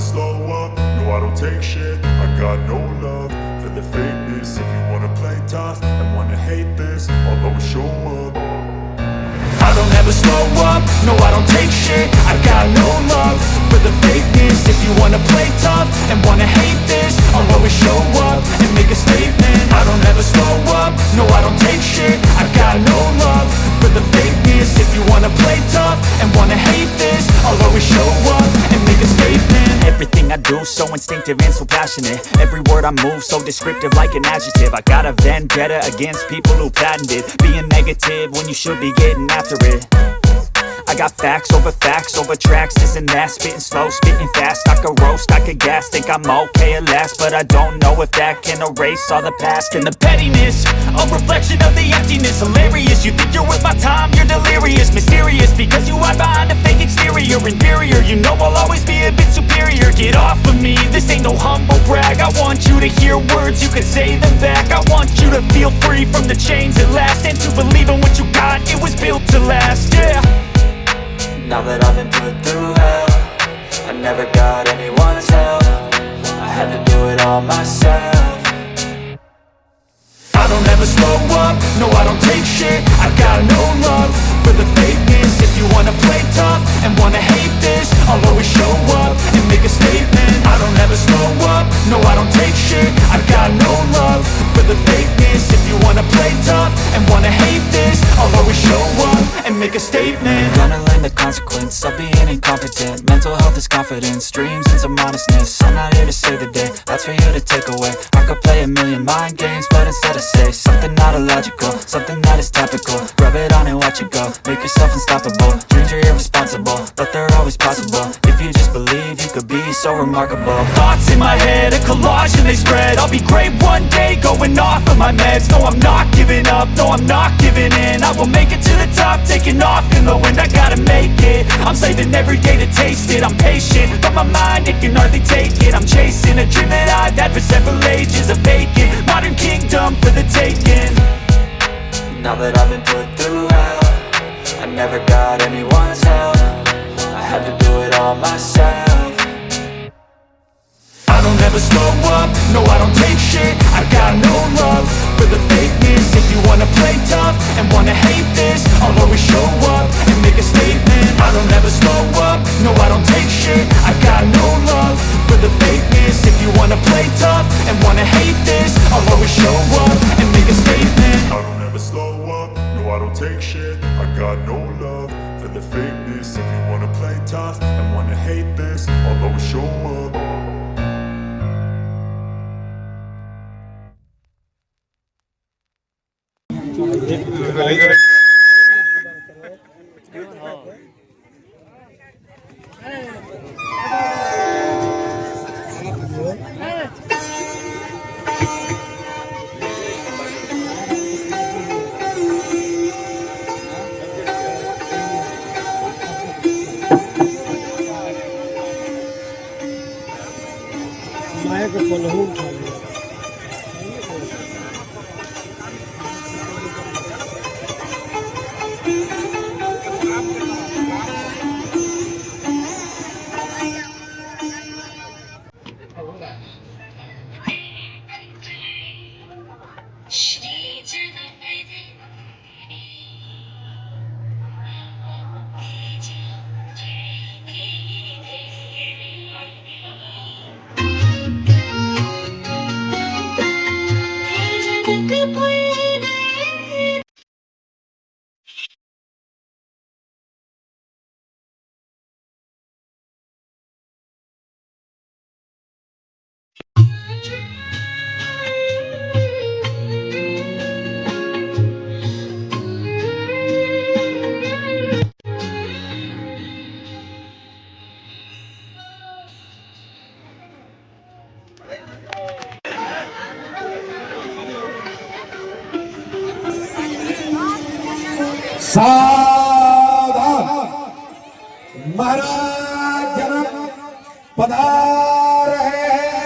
slow up, no I don't take shit. I got no love for the fakeness. If you wanna play tough and wanna hate this, I'll always show up. I don't ever slow up, no I don't take shit. I got no love for the fakeness. If you wanna play tough and wanna hate this, I'll always show up and make a statement. I don't ever slow up, no I don't take shit. I got no love for the fakeness. If you wanna play tough and wanna hate this, I'll always show up and make a statement. Everything I do so instinctive and so passionate. Every word I move so descriptive like an adjective. I got a vendetta against people who patented being negative when you should be getting after it. I got facts over tracks, this and that. Spitting slow, spitting fast, I could roast, I could gas. Think I'm okay at last, but I don't know if that can erase all the past. And the pettiness, a reflection of the emptiness. Hilarious, you think you're worth my time, you're delirious. Mysterious, because you hide behind a fake exterior. Inferior, you know I'll always be a bit superior. Get off of me, this ain't no humble brag. I want you to hear words, you can say them back. I want you to feel free from the chains at last, and to believe in what you got, it was built to last, yeah. Now that I've been put through hell, I never got anyone's help. I had to do it all myself. I don't ever slow up, no I don't take shit. I got no love for the fakeness. If you wanna play tough and wanna hate this, I'll always show up and make a statement. I don't ever slow up, no I don't take shit. I got no love for the fakeness. If you wanna play tough and wanna hate this, I'll always show up and make a statement. Gonna learn the consequence of being incompetent. Mental health is confidence, dreams and some modestness. I'm not here to save the day, that's for you to take away. I could play a million mind games, but instead I say something not illogical, something that is topical. Rub it on and watch it go, make yourself unstoppable. Dreams are irresponsible, but they're always possible. If you just believe, you could be so remarkable. Thoughts in my head, a collage and they spread. I'll be great one day, going off of my meds. No, I'm not giving up, no, I'm not giving in. I will make it to the top, taking off in the wind. I gotta make it, I'm saving every day to taste it. I'm patient, but my mind, it can hardly take it. I'm chasing a dream that I've had for several ages. A vacant, modern kingdom for the taking. Now that I've been put through hell, I never got anyone's help. I had to do it all myself. I don't ever slow up, no I don't take shit. I got no love for the fakeness. If you wanna play tough and wanna hate this, I'll always show up and make a statement. I don't ever slow up, no I don't take shit. I got no love for the fakeness. If you wanna play tough and wanna hate this, I'll always show up and make a statement. I don't ever slow up, no I don't take shit. I got no love for the fakeness. If you wanna play tough and wanna hate this, I'll always show up. Microphone hold on. सावधान महाराज जनक पधार रहे हैं।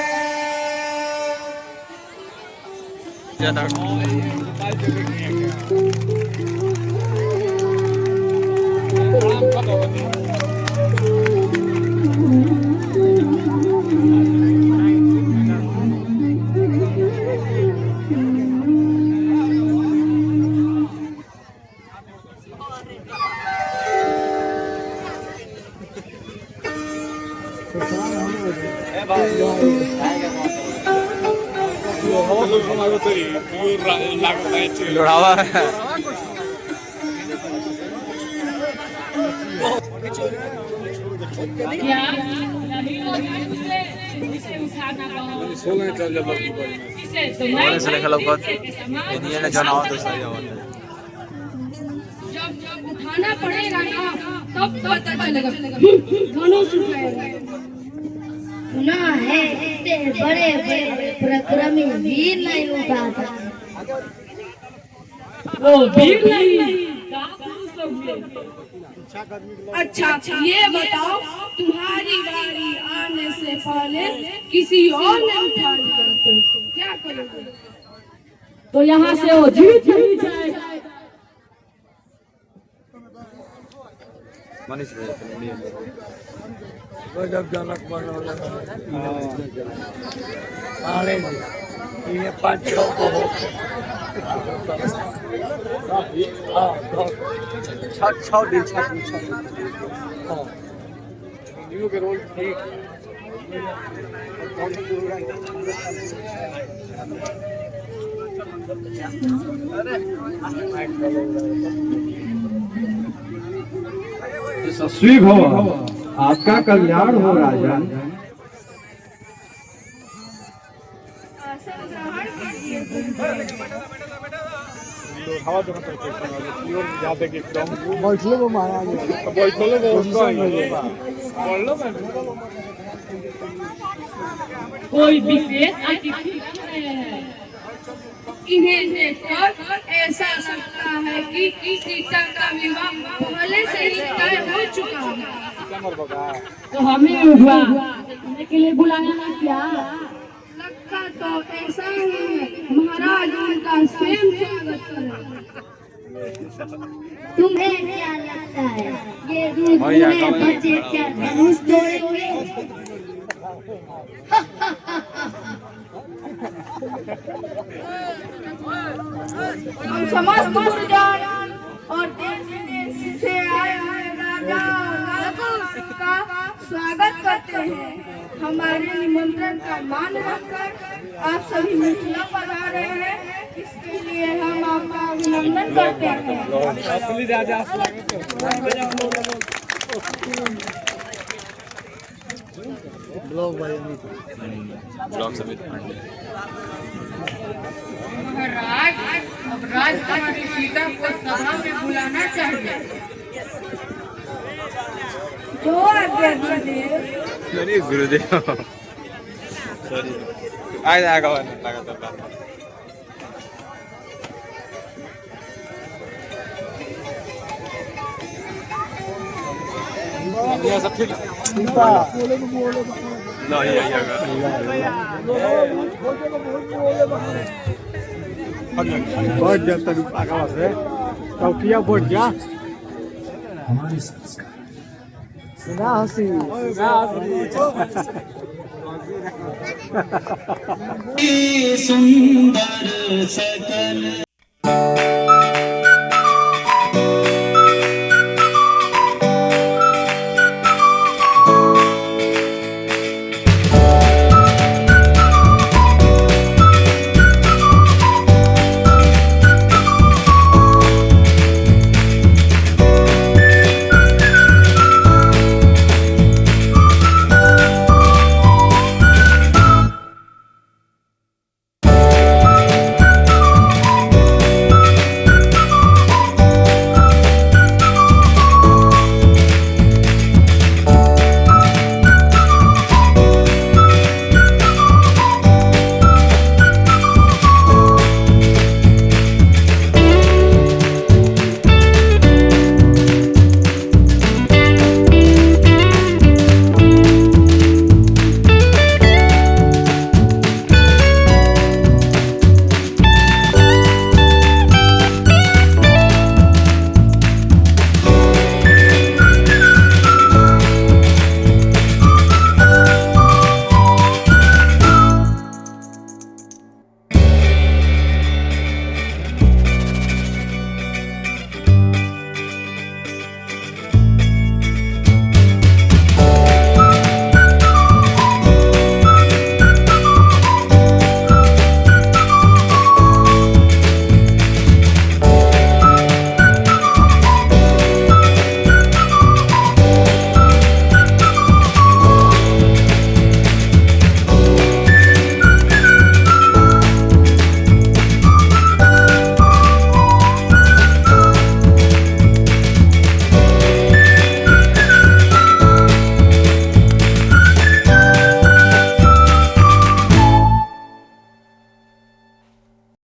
लोढ़ावा क्या नहीं होगा उसे उठाना कहो इसे तो मैं से लेखा लौकत ये ने जनाव तो सही होता जब उठाना पड़ेगा ना तब पता चलेगा धनुष उठाएगा सुना है इतने बड़े बड़े पराक्रमी वीर नहीं उठाता। वो वीर नहीं कापुरुष लोग हुए। अच्छा ये बताओ तुम्हारी बारी आने से पहले किसी और ने उठा लिया तो क्या करोगे? तो यहाँ से वो जीत नहीं जाएगा। मनीष जब जनक बनौले ये 5-6 को छह दिन के रोल ठीक यशस्वी भव, आपका कल्याण हो राजन। बैठले को महाराज कोई विशेष अतिथि लग रहे हैं। इन्हें देखकर ऐसा लगता है कि सीता का विवाह पहले से ही तय हो चुका है। तो हमें हुआ के लिए बुलाया ना क्या? लगता तो ऐसा ही है। महाराज उनका स्वयं स्वागत करें। तुम्हें क्या लगता है ये दूल्हे बच्चे क्या धनुष तोड़ेंगे? हम समस्त गुरुजन और देश विदेश से आए हुए राजा का स्वागत करते हैं। हमारे निमंत्रण का मान रखकर आप सभी मिथिला पधारे हैं, इसके लिए हम आपका अभिनंदन करते हैं। असली राजा ब्लॉग समेत महाराज अब राजकुमारी सीता को सभा में बुलाना चाहिए। जो आज्ञा गुरुदेव। अरे गुरुदेव सॉरी आए आगा लगा था ये सब ठीक लो ये बहुत जब तक आगा से चौकिया बोट जा हमारे संस्कार ना हंसी सुंदर सकल